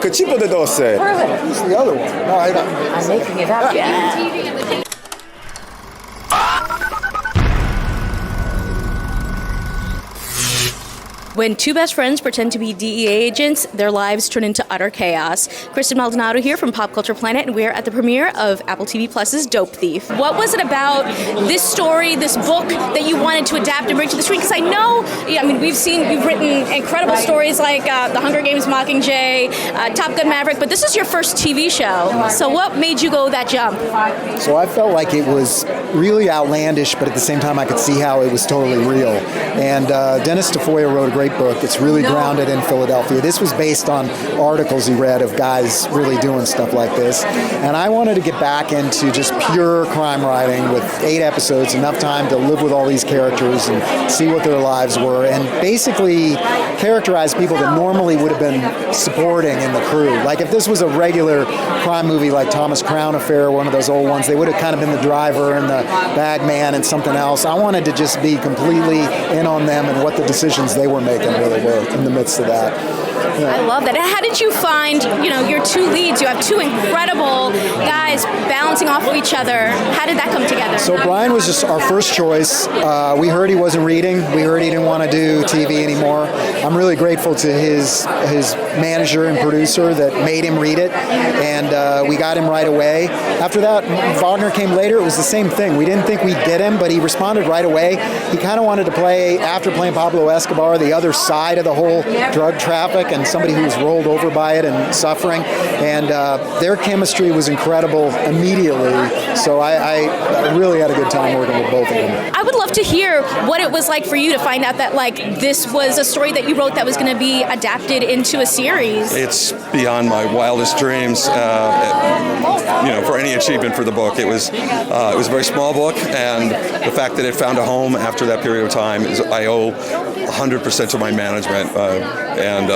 Que tipo de doce? Who's the other one? No, I'm making it up, yeah. When two best friends pretend to be DEA agents, their lives turn into utter chaos. Kristen Maldonado here from Pop Culture Planet, and we're at the premiere of Apple TV Plus's Dope Thief. What was it about this story, this book, that you wanted to adapt and bring to the screen? Because I know, you've written incredible stories like The Hunger Games Mockingjay, Top Gun Maverick, but this is your first TV show. So what made you go that jump? So I felt like it was really outlandish, but at the same time I could see how it was totally real. And Dennis DeFoya wrote a great book. It's really grounded in Philadelphia. This was based on articles he read of guys really doing stuff like this. And I wanted to get back into just pure crime writing with 8 episodes, enough time to live with all these characters and see what their lives were, and basically characterize people that normally would have been supporting in the crew. Like if this was a regular crime movie like Thomas Crown Affair, one of those old ones, they would have kind of been the driver and the bag man and something else. I wanted to just be completely in on them and what the decisions they were making really were in the midst of that. Yeah. I love that. And how did you find, your two leads? You have two incredible guys balancing off of each other. How did that come together? So Brian was just our first choice. We heard he wasn't reading. We heard he didn't want to do TV anymore. I'm really grateful to his manager and producer that made him read it, and we got him right away. After that, Wagner came later. It was the same thing. We didn't think we'd get him, but he responded right away. He kind of wanted to play, after playing Pablo Escobar, the other side of the whole drug traffic and somebody who was rolled over by it and suffering. And their chemistry was incredible immediately. So I really had a good time working with both of them. I would love to hear what it was like for you to find out that this was a story that you wrote that was going to be adapted into a series. It's beyond my wildest dreams. For any achievement for the book, it was a very small book, and the fact that it found a home after that period of time I owe 100% to my management, and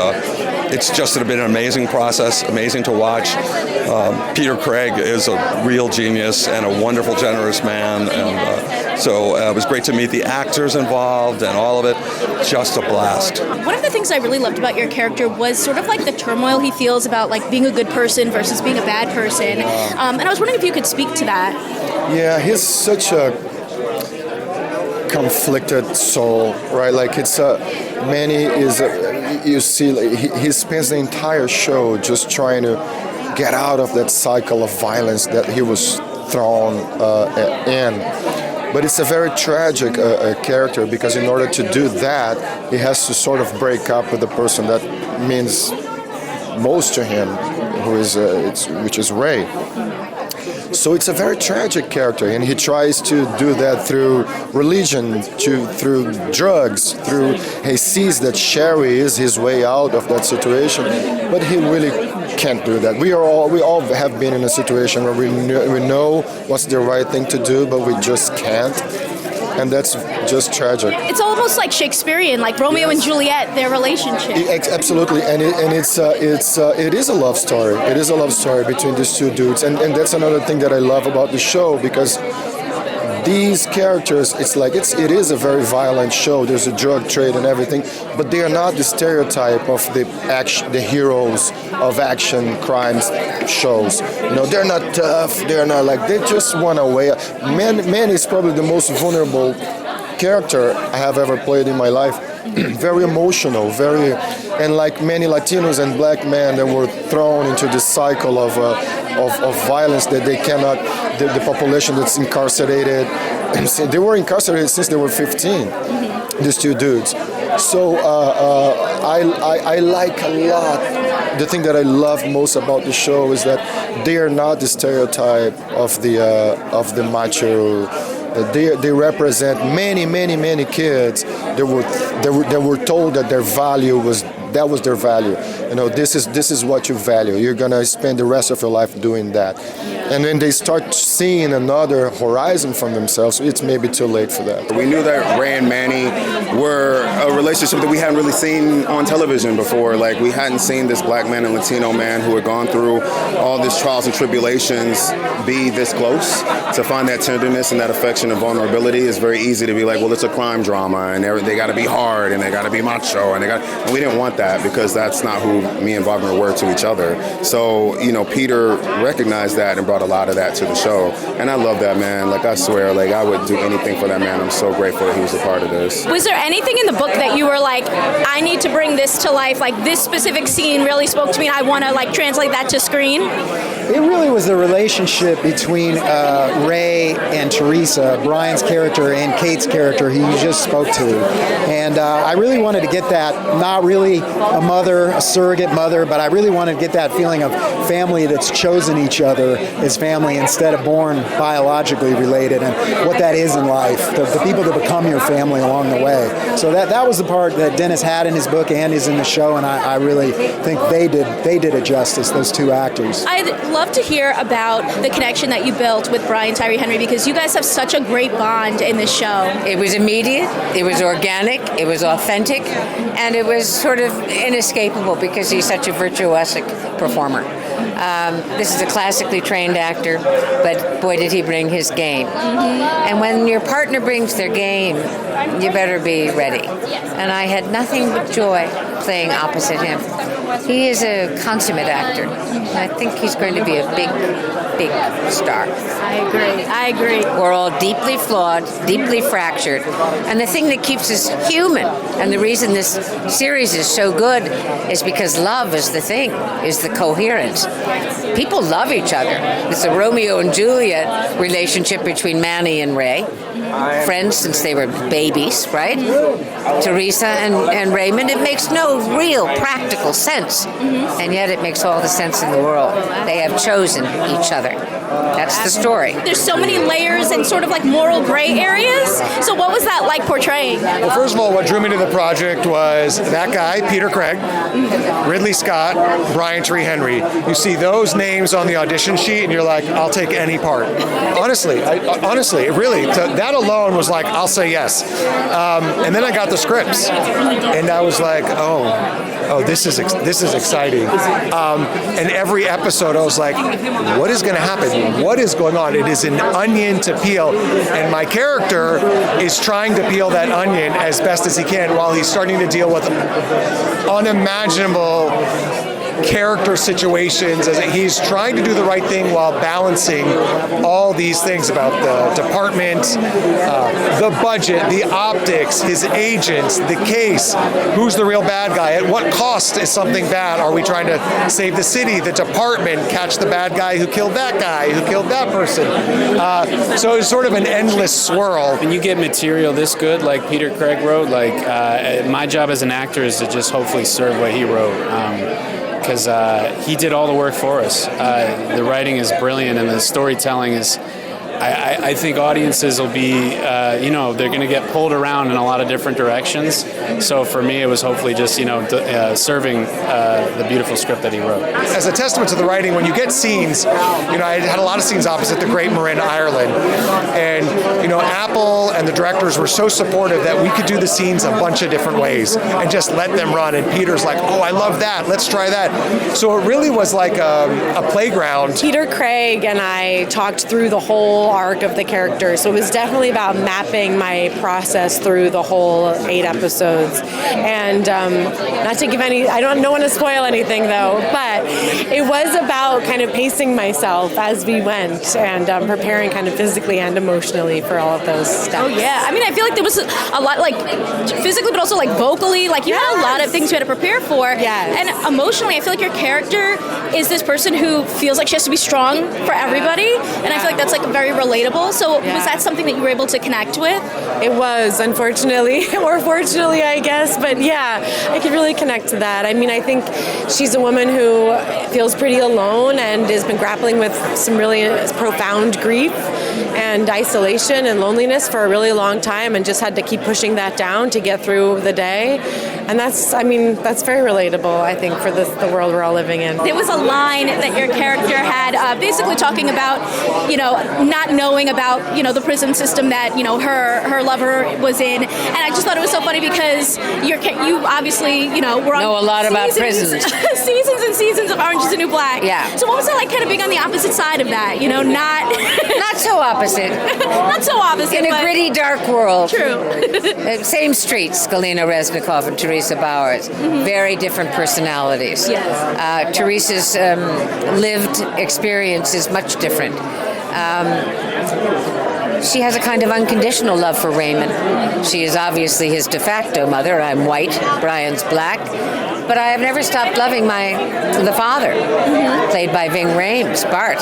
it's just been an amazing process, amazing to watch. Peter Craig is a real genius and a wonderful, generous man, and so it was great to meet the actors involved and all of it. Just a blast. One of the things I really loved about your character was sort of like the turmoil he feels about being a good person versus being a bad person, and I was wondering if you could speak to that. Yeah, he's such a conflicted soul, right? You see, he spends the entire show just trying to get out of that cycle of violence that he was thrown in. But it's a very tragic character, because in order to do that, he has to sort of break up with the person that means most to him, which is Ray. So it's a very tragic character, and he tries to do that through religion, through drugs, he sees that Sherry is his way out of that situation, but he really can't do that. We all have been in a situation where we know what's the right thing to do, but we just can't. And that's just tragic. It's almost like Shakespearean, like Romeo and Juliet, their relationship. Absolutely, and it is a love story. It is a love story between these two dudes, and that's another thing that I love about the show, because these characters, it is a very violent show. There's a drug trade and everything, but they are not the stereotype of the heroes of action crimes shows. They're not tough. They're not they just want a way. Man is probably the most vulnerable character I have ever played in my life. Very emotional, and like many Latinos and black men that were thrown into this cycle of violence that they cannot. The population that's incarcerated, they were incarcerated since they were 15. These two dudes. So I like a lot. The thing that I love most about the show is that they are not the stereotype of the macho. They represent many kids that were told that their value was their value. This is what you value. You're gonna spend the rest of your life doing that. and then they start seeing another horizon from themselves, it's maybe too late for that. We knew that Ray and Manny were a relationship that we hadn't really seen on television before. Like, we hadn't seen this black man and Latino man who had gone through all these trials and tribulations be this close. To find that tenderness and that affection and vulnerability is very easy to be like, well, it's a crime drama and they got to be hard and they got to be macho and we didn't want that because that's not who me and Wagner were to each other. So, Peter recognized that and brought a lot of that to the show. And I love that man. Like, I swear, like, I would do anything for that man. I'm so grateful that he was a part of this. Was there anything in the book that you were like, I need to bring this to life, like this specific scene really spoke to me and I want to like translate that to screen? It really was the relationship between Ray and Teresa, Brian's character and Kate's character, who you just spoke to. And I really wanted to get that, not really a mother, a surrogate mother, but I really wanted to get that feeling of family that's chosen each other as family instead of born biologically related, and what that is in life, the people that become your family along the way. So that was the part that Dennis had in his book and is in the show, and I really think they did it justice, those two actors. I'd love to hear about the connection that you built with Brian Tyree Henry, because you guys have such a great bond in this show. It was immediate, it was organic, it was authentic, and it was sort of inescapable because he's such a virtuosic performer. This is a classically trained actor, but boy, did he bring his game. Mm-hmm. And when your partner brings their game, you better be ready. And I had nothing but joy playing opposite him. He is a consummate actor. I think he's going to be a big star. I agree. We're all deeply flawed, deeply fractured. And the thing that keeps us human, and the reason this series is so good, is because love is the thing, is the coherence. People love each other. It's a Romeo and Juliet relationship between Manny and Ray. Friends since they were babies, right? Teresa and Raymond. It makes no real practical sense. And yet it makes all the sense in the world. They have chosen each other. That's the story. There's so many layers and sort of like moral gray areas. So what was that like portraying? Well, first of all, what drew me to the project was that guy, Peter Craig, Ridley Scott, Brian Tyree Henry. You see those names on the audition sheet and you're like, I'll take any part. Honestly, that alone was like, I'll say yes. And then I got the scripts and I was like, oh, this is exciting. And every episode I was like, what is going to happen? What is going on? It is an onion to peel, and my character is trying to peel that onion as best as he can while he's starting to deal with unimaginable character situations, as he's trying to do the right thing while balancing all these things about the department, the budget, the optics, his agents, the case, who's the real bad guy, at what cost is something bad, are we trying to save the city, the department, catch the bad guy who killed that guy, who killed that person. So it's sort of an endless swirl. When you get material this good, like Peter Craig wrote, my job as an actor is to just hopefully serve what he wrote. Because he did all the work for us. The writing is brilliant, and the storytelling is. I think audiences will be, they're going to get pulled around in a lot of different directions. So for me, it was hopefully just, serving the beautiful script that he wrote. As a testament to the writing, when you get scenes, I had a lot of scenes opposite the Great Marin, Ireland, and Apple and the directors were so supportive that we could do the scenes a bunch of different ways and just let them run. And Peter's like, oh, I love that. Let's try that. So it really was like a playground. Peter Craig and I talked through the whole arc of the character, so it was definitely about mapping my process through the whole 8 episodes. And not to give I don't want to spoil anything though, but it was about kind of pacing myself as we went and preparing kind of physically and emotionally for all of those steps. Oh yeah, I feel like there was a lot, like physically but also like vocally, like you had a lot of things you had to prepare for. Yes. And emotionally, I feel like your character is this person who feels like she has to be strong for everybody, and I feel like that's like very relatable. So was that something that you were able to connect with? It was, unfortunately, or fortunately, I guess. But yeah, I could really connect to that. I think she's a woman who feels pretty alone and has been grappling with some really profound grief. and isolation and loneliness for a really long time, and just had to keep pushing that down to get through the day. And that's very relatable, I think, for the world we're all living in. There was a line that your character had, basically talking about, not knowing about, the prison system that, her lover was in. And I just thought it was so funny because you obviously, were on know a lot about prisons. Seasons and seasons of Orange is the New Black. Yeah. So what was it like kind of being on the opposite side of that? Not so opposite. Not so opposite. In a gritty, dark world. True. Same streets, Galina Reznikov and Teresa Bowers. Very different personalities. Yes. Teresa's lived experience is much different. She has a kind of unconditional love for Raymond. She is obviously his de facto mother. I'm white, Brian's black. But I have never stopped loving the father, played by Ving Rhames, Bart.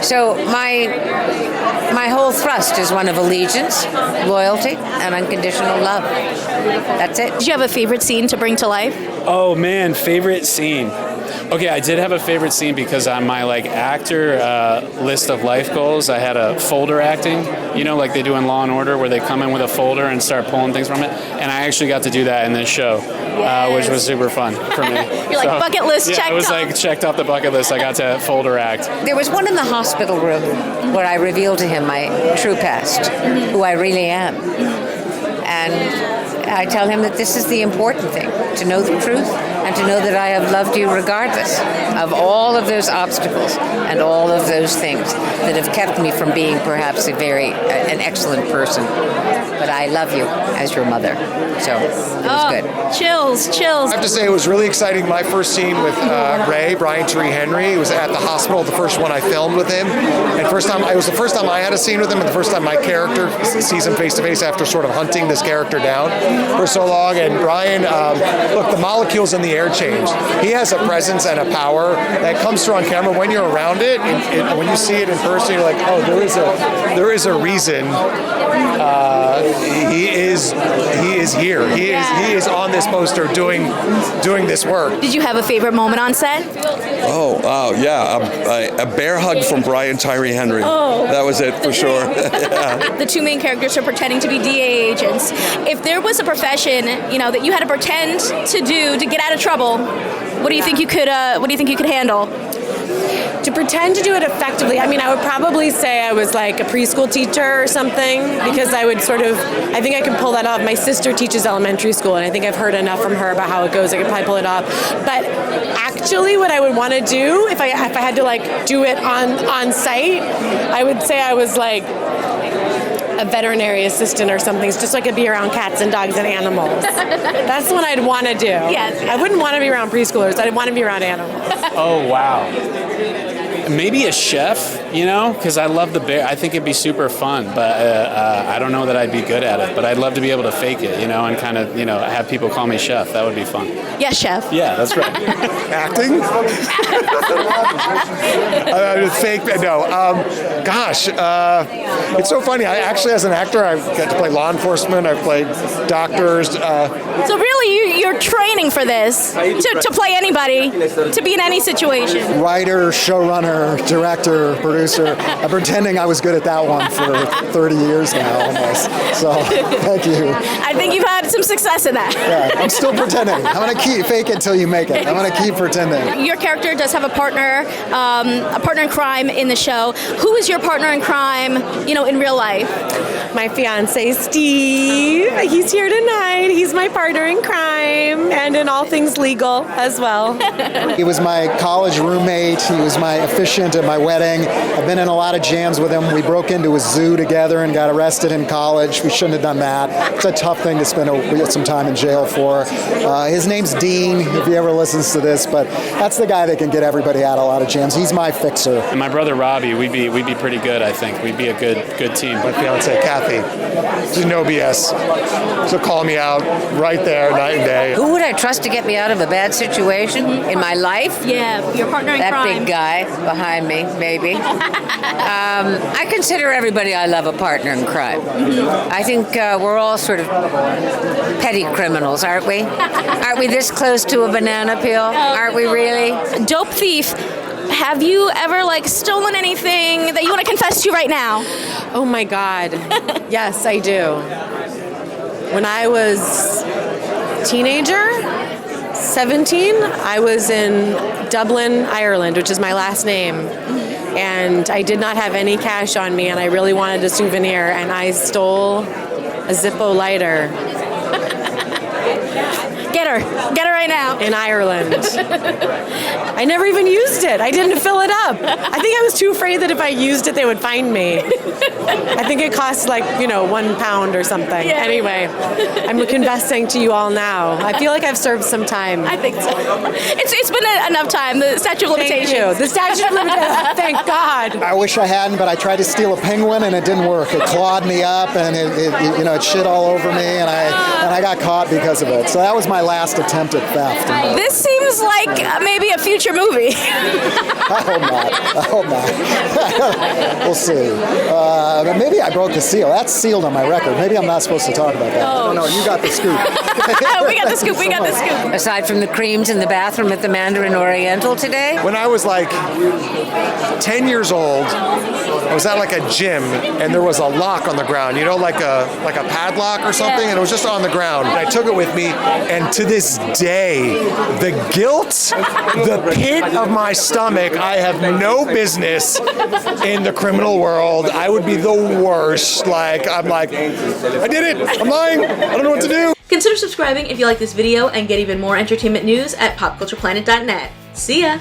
So my whole thrust is one of allegiance, loyalty, and unconditional love. That's it. Did you have a favorite scene to bring to life? Oh man, favorite scene. Okay, I did have a favorite scene because on my actor list of life goals, I had a folder acting, like they do in Law and Order, where they come in with a folder and start pulling things from it. And I actually got to do that in this show, which was super fun for me. You're like, bucket list checked it was off. checked off the bucket list. I got to folder act. There was one in the hospital room where I revealed to him my true past, who I really am. And I tell him that this is the important thing, to know the truth and to know that I have loved you regardless of all of those obstacles and all of those things that have kept me from being perhaps an excellent person. But I love you as your mother. So it was good. Chills. I have to say it was really exciting. My first scene with Brian Tyree Henry, was at the hospital, the first one I filmed with him. And it was the first time I had a scene with him, and the first time my character sees him face to face after sort of hunting this character down for so long. And Brian, look, the molecules in the air change. He has a presence and a power that comes through on camera when you're around it. And when you see it in person, you're like, oh, there is a reason. He is here. He is on this poster doing this work. Did you have a favorite moment on set? Oh, yeah. A bear hug from Brian Tyree Henry. Oh. That was it for sure. The two main characters are pretending to be DA agents. If there was a profession, that you had to pretend to do to get out of trouble, what do you think you could handle? To pretend to do it effectively, I would probably say I was like a preschool teacher or something, because I think I can pull that off. My sister teaches elementary school, and I think I've heard enough from her about how it goes. I could probably pull it off. But actually, what I would want to do, if I had to do it on site, I would say I was like a veterinary assistant or something, just so I could be around cats and dogs and animals. That's what I'd want to do. Yes. I wouldn't want to be around preschoolers. I'd want to be around animals. Oh, wow. Maybe a chef, because I love the bear. I think it'd be super fun, but I don't know that I'd be good at it. But I'd love to be able to fake it, and kind of, have people call me chef. That would be fun. Yes, chef. Yeah, that's right. Acting? Fake? No. It's so funny. I actually, as an actor, I got to play law enforcement. I've played doctors. So really, you're training for this to play anybody, to be in any situation. Writer, showrunner, director, producer. I'm pretending I was good at that one for 30 years now, almost. So, thank you. I think you've had some success in that. Yeah, I'm still pretending. I'm going to keep fake it till you make it. I'm going to keep pretending. Your character does have a partner in crime in the show. Who is your partner in crime, in real life? My fiance, Steve. He's here tonight. He's my partner in crime and in all things legal as well. He was my college roommate. He was my officiant at my wedding. I've been in a lot of jams with him. We broke into a zoo together and got arrested in college. We shouldn't have done that. It's a tough thing to spend some time in jail for. His name's Dean, if he ever listens to this, but that's the guy that can get everybody out of a lot of jams. He's my fixer. And my brother Robbie, we'd be pretty good, I think. We'd be a good team. My fiance, Kathy. There's no BS. So call me out right there, night and day. Who would I trust to get me out of a bad situation in my life? Yeah, your partner in crime. That big guy behind me, maybe. I consider everybody I love a partner in crime. I think we're all sort of petty criminals, aren't we? Aren't we this close to a banana peel? Aren't we really? Dope Thief Have you ever like stolen anything that you want to confess to right now? Oh my God. Yes, I do. When I was a teenager, 17, I was in Dublin, Ireland, which is my last name. And I did not have any cash on me, and I really wanted a souvenir, and I stole a Zippo lighter. Get her right now. In Ireland. I never even used it. I didn't fill it up. I think I was too afraid that if I used it, they would find me. I think it cost like, £1 or something. Yeah. Anyway, I'm confessing to you all now. I feel like I've served some time. I think so. It's been enough time. The statute of limitations. Thank you. The statute of limitations. Thank God. I wish I hadn't, but I tried to steal a penguin and it didn't work. It clawed me up and it shit all over me, and I got caught because of it. So that was my last attempt at theft. This seems like maybe a future movie. I hope not. We'll see. But maybe I broke the seal. That's sealed on my record. Maybe I'm not supposed to talk about that. I don't know. You got the scoop. We got the scoop. We got the scoop. Aside from the creams in the bathroom at the Mandarin Oriental today? When I was like 10 years old, I was at like a gym and there was a lock on the ground, like a padlock or something, and it was just on the ground. And I took it with me, and to this day, the guilt, the pit of my stomach, I have no business in the criminal world. I would be the worst. I'm like, I did it. I'm lying. I don't know what to do. Consider subscribing if you like this video and get even more entertainment news at popcultureplanet.net. See ya!